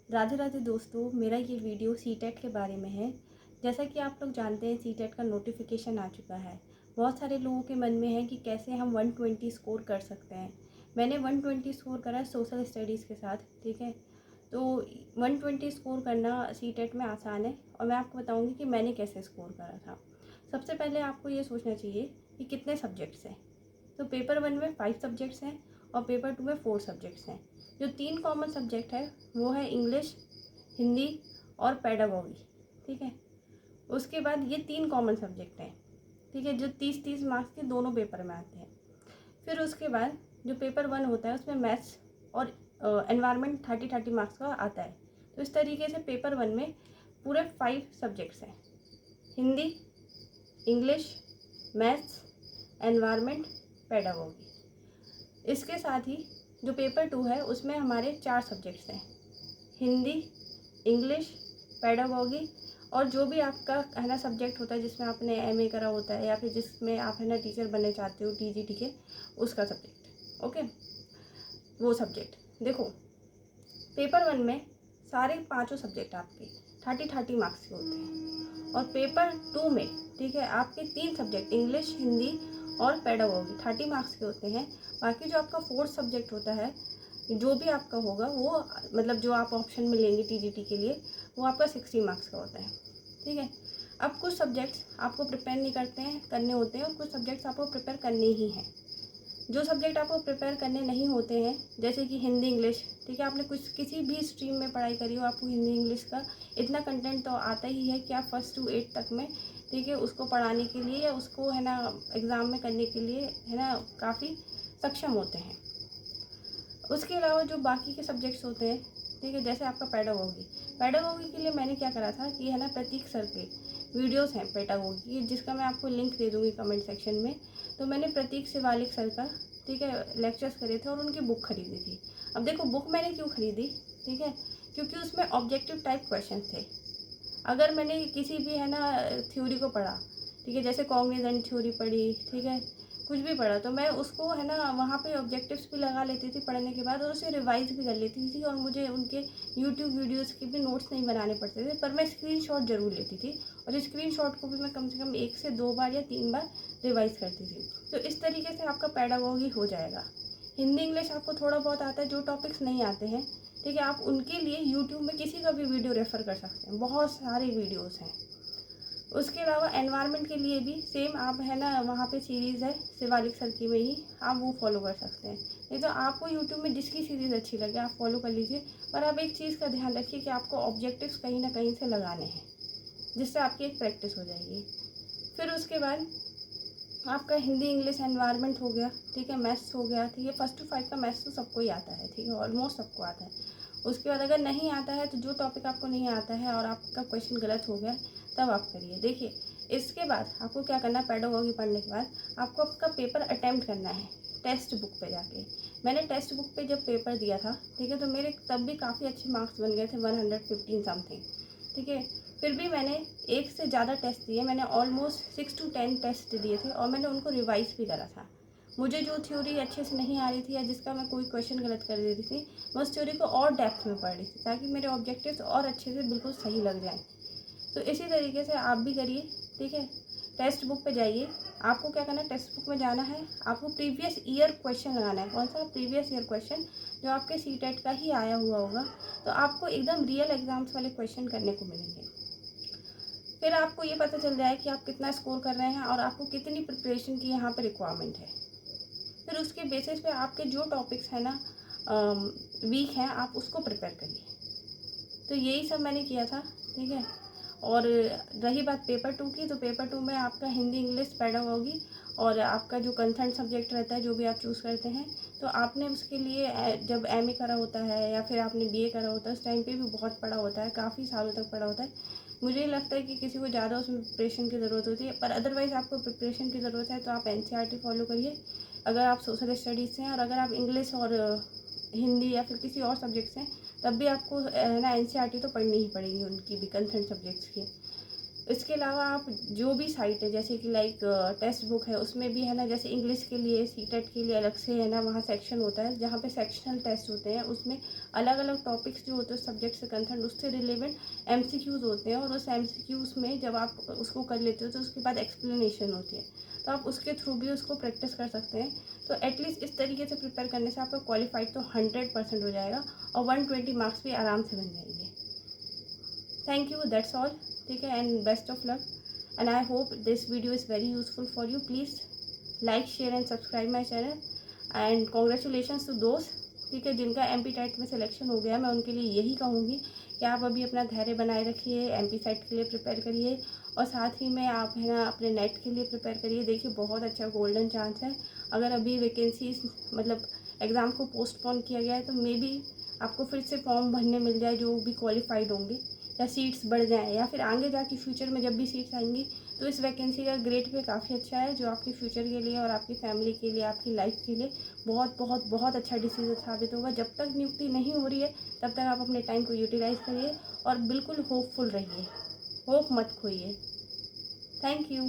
राधे राधे दोस्तों, मेरा ये वीडियो सीटेट के बारे में है। जैसा कि आप लोग जानते हैं, सीटेट का नोटिफिकेशन आ चुका है। बहुत सारे लोगों के मन में है कि कैसे हम 120 स्कोर कर सकते हैं। मैंने 120 स्कोर करा सोशल स्टडीज़ के साथ, ठीक है। तो 120 स्कोर करना सीटेट में आसान है और मैं आपको बताऊंगी कि मैंने कैसे स्कोर करा था। सबसे पहले आपको ये सोचना चाहिए कि कितने सब्जेक्ट्स हैं। तो पेपर 1 में 5 सब्जेक्ट्स हैं और पेपर 2 में 4 सब्जेक्ट्स हैं। जो 3 कॉमन सब्जेक्ट है वो है इंग्लिश, हिंदी और पेडागोगी, ठीक है। उसके बाद ये 3 कॉमन सब्जेक्ट हैं, ठीक है, जो 30-30 मार्क्स के दोनों पेपर में आते हैं। फिर उसके बाद जो पेपर 1 होता है उसमें मैथ्स और एनवायरनमेंट 30-30 मार्क्स का आता है। तो इस तरीके से पेपर 1 में पूरे 5 सब्जेक्ट्स हैं: Hindi, English, maths, environment, pedagogy. इसके साथ ही जो पेपर 2 है उसमें हमारे 4 सब्जेक्ट्स हैं: हिंदी, इंग्लिश, पेडागोगी और जो भी आपका है ना सब्जेक्ट होता है जिसमें आपने एमए करा होता है या फिर जिसमें आप है ना टीचर बनने चाहते हो, टीजीटी के, उसका सब्जेक्ट, ओके। वो सब्जेक्ट देखो, पेपर 1 में सारे पाँचों सब्जेक्ट आपके 30-30 मार्क्स के होते हैं और पेपर 2 में, ठीक है, आपके 3 सब्जेक्ट इंग्लिश, हिंदी और पेडागोगी 30 मार्क्स के होते हैं। बाकी जो आपका 4th सब्जेक्ट होता है, जो भी आपका होगा वो मतलब जो आप ऑप्शन में लेंगे टीजीटी के लिए, वो आपका 60 मार्क्स का होता है, ठीक है। अब कुछ सब्जेक्ट्स आपको प्रिपेयर नहीं करने होते हैं और कुछ सब्जेक्ट्स आपको प्रिपेयर करने ही हैं। जो सब्जेक्ट आपको प्रिपेयर करने नहीं होते हैं, जैसे कि हिंदी, इंग्लिश, ठीक है, आपने कुछ किसी भी स्ट्रीम में पढ़ाई करी हो, आपको हिंदी इंग्लिश का इतना कंटेंट तो आता ही है कि आप 1st to 8 तक में, ठीक है, उसको पढ़ाने के लिए या उसको है ना एग्ज़ाम में करने के लिए है ना काफ़ी सक्षम होते हैं। उसके अलावा जो बाकी के सब्जेक्ट्स होते हैं, ठीक है, जैसे आपका पेडागोगी के लिए मैंने क्या करा था कि है ना प्रतीक सर के वीडियोस हैं पेडागोगी की, जिसका मैं आपको लिंक दे दूँगी कमेंट सेक्शन में। तो मैंने प्रतीक शिवालिक सर का, ठीक है, लेक्चर्स करे थे और उनकी बुक खरीदी थी। अब देखो बुक मैंने क्यों खरीदी, ठीक है, क्योंकि उसमें ऑब्जेक्टिव टाइप क्वेश्चन थे। अगर मैंने किसी भी है ना थ्योरी को पढ़ा, ठीक है, जैसे कॉग्निजेंट थ्योरी पढ़ी, ठीक है, कुछ भी पढ़ा, तो मैं उसको है ना वहाँ पे ऑब्जेक्टिव्स भी लगा लेती थी पढ़ने के बाद और उसे रिवाइज भी कर लेती थी और मुझे उनके यूट्यूब वीडियोस के भी नोट्स नहीं बनाने पड़ते थे, पर मैं स्क्रीनशॉट ज़रूर लेती थी और स्क्रीनशॉट को भी मैं कम से कम 1 से 2 बार या 3 बार रिवाइज करती थी। तो इस तरीके से आपका पेडागोगी हो जाएगा। हिंदी इंग्लिश आपको थोड़ा बहुत आता है, जो टॉपिक्स नहीं आते हैं, ठीक है, आप उनके लिए यूट्यूब में किसी का भी वीडियो रेफ़र कर सकते हैं, बहुत सारे वीडियोज़ हैं। उसके अलावा एनवायरनमेंट के लिए भी सेम आप है ना वहाँ पे सीरीज़ है शिवालिक सर की में ही, आप वो फॉलो कर सकते हैं। नहीं तो आपको यूट्यूब में जिसकी सीरीज़ अच्छी लगे आप फॉलो कर लीजिए, पर आप एक चीज़ का ध्यान रखिए कि आपको ऑब्जेक्टिव्स कहीं ना कहीं से लगाने हैं, जिससे आपकी एक प्रैक्टिस हो जाएगी। फिर उसके बाद आपका हिंदी, इंग्लिश, एनवायरनमेंट हो गया, ठीक है, मैथ्स हो गया, ठीक है। 1st to 5 का मैथ्स तो सबको ही आता है, ठीक है, ऑलमोस्ट सबको आता है। उसके बाद अगर नहीं आता है तो जो टॉपिक आपको नहीं आता है और आपका क्वेश्चन गलत हो गया तब आप करिए। देखिए, इसके बाद आपको क्या करना है, पेडागोगी पढ़ने के बाद आपको आपका पेपर अटेम्प्ट करना है टेक्स्ट बुक पे जाके। मैंने टेक्स्ट बुक पे जब पेपर दिया था, ठीक है, तो मेरे तब भी काफ़ी अच्छे मार्क्स बन गए थे, 115 समथिंग, ठीक है। फिर भी मैंने एक से ज़्यादा टेस्ट दिए, मैंने ऑलमोस्ट 6 to 10 टेस्ट दिए थे और मैंने उनको रिवाइज़ भी करा था। मुझे जो थ्योरी अच्छे से नहीं आ रही थी या जिसका मैं कोई क्वेश्चन गलत कर देती थी, मैं उस थ्योरी को और डेप्थ में पढ़ रही थी ताकि मेरे ऑब्जेक्टिव्स और अच्छे से बिल्कुल सही लग जाएँ। तो इसी तरीके से आप भी करिए, ठीक है। टेक्स्ट बुक पे जाइए, आपको क्या करना है, टेक्स्ट बुक में जाना है, आपको प्रीवियस ईयर क्वेश्चन लगाना है। कौन सा? प्रीवियस ईयर क्वेश्चन, जो आपके सीटेट का ही आया हुआ होगा, तो आपको एकदम रियल एग्जाम्स वाले क्वेश्चन करने को मिलेंगे। फिर आपको ये पता चल जाए कि आप कितना स्कोर कर रहे हैं और आपको कितनी प्रिपरेशन की यहाँ पे रिक्वायरमेंट है। फिर उसके बेसिस पे आपके जो टॉपिक्स हैं ना वीक हैं, आप उसको प्रिपेयर करिए। तो यही सब मैंने किया था, ठीक है। और रही बात पेपर 2 की, तो पेपर 2 में आपका हिंदी, इंग्लिश, पेडागोगी और आपका जो कंसर्न सब्जेक्ट रहता है, जो भी आप चूज़ करते हैं, तो आपने उसके लिए जब एमए करा होता है या फिर आपने बीए करा होता है, उस टाइम पे भी बहुत पढ़ा होता है, काफ़ी सालों तक पढ़ा होता है। मुझे नहीं लगता है कि किसी को ज़्यादा उसमें प्रिपरेशन की ज़रूरत होती है, पर अदरवाइज़ आपको प्रिपरेशन की ज़रूरत है तो आप एनसीईआरटी फॉलो करिए अगर आप सोशल स्टडीज़ से हैं। और अगर आप इंग्लिश और हिंदी या फिर किसी और सब्जेक्ट से हैं, तब भी आपको ना एनसीईआरटी तो पढ़नी ही पड़ेगी, उनकी भी कंसर्न सब्जेक्ट्स की। इसके अलावा आप जो भी साइट है जैसे कि लाइक टेक्स्ट बुक है, उसमें भी है ना, जैसे इंग्लिश के लिए सीटेट के लिए अलग से है ना वहाँ सेक्शन होता है जहाँ पे सेक्शनल टेस्ट होते हैं। उसमें अलग अलग टॉपिक्स जो होते हैं सब्जेक्ट से कंसर्न उससे रिलेवेंट एमसीक्यूज़ होते हैं, और उस एमसीक्यूज़ में जब आप उसको कर लेते हो तो उसके बाद एक्सप्लेनेशन होती है, तो आप उसके थ्रू भी उसको प्रैक्टिस कर सकते हैं। तो एटलीस्ट इस तरीके से प्रिपेयर करने से आपका क्वालिफाइड तो 100% हो जाएगा और 120 मार्क्स भी आराम से बन जाएंगे। Thank you, that's all. ठीक है, and best of luck, and I hope this video is very useful for you. Please like share and subscribe my channel, and congratulations to दोस्त, ठीक है, जिनका एमपी टेट में सिलेक्शन हो गया। मैं उनके लिए यही कहूँगी कि आप अभी अपना धैर्य बनाए रखिए, एमपी सेट के लिए प्रिपेयर करिए, और साथ ही में आप है ना अपने नेट के लिए प्रिपेयर करिए। देखिए बहुत अच्छा गोल्डन चांस है। अगर अभी वैकेंसीज मतलब एग्ज़ाम को पोस्टपोन किया गया है तो मे बी आपको फिर से फॉर्म भरने मिल जाए जो भी क्वालिफाइड होंगे, या सीट्स बढ़ जाएँ, या फिर आगे जाके फ्यूचर में जब भी सीट्स आएंगी तो इस वैकेंसी का ग्रेड पे काफ़ी अच्छा है, जो आपके फ्यूचर के लिए और आपकी फैमिली के लिए, आपकी लाइफ के लिए बहुत बहुत बहुत अच्छा डिसीजन साबित होगा। जब तक नियुक्ति नहीं हो रही है तब तक आप अपने टाइम को यूटिलाइज़ करिए और बिल्कुल होपफुल रहिए, होप मत खोइए। Thank you.